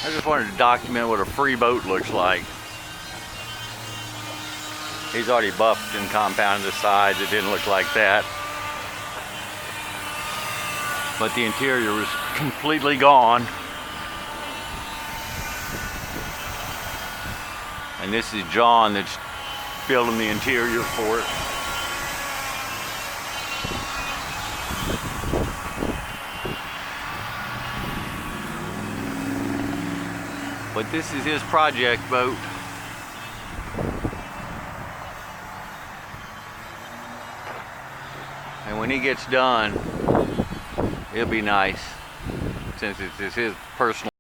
I just wanted to document what a free boat looks like. He's already buffed and compounded the sides. It didn't look like that. But the interior was completely gone. And this is John that's building the interior for it. But this is his project boat. And when he gets done, it'll be nice, since it's his personal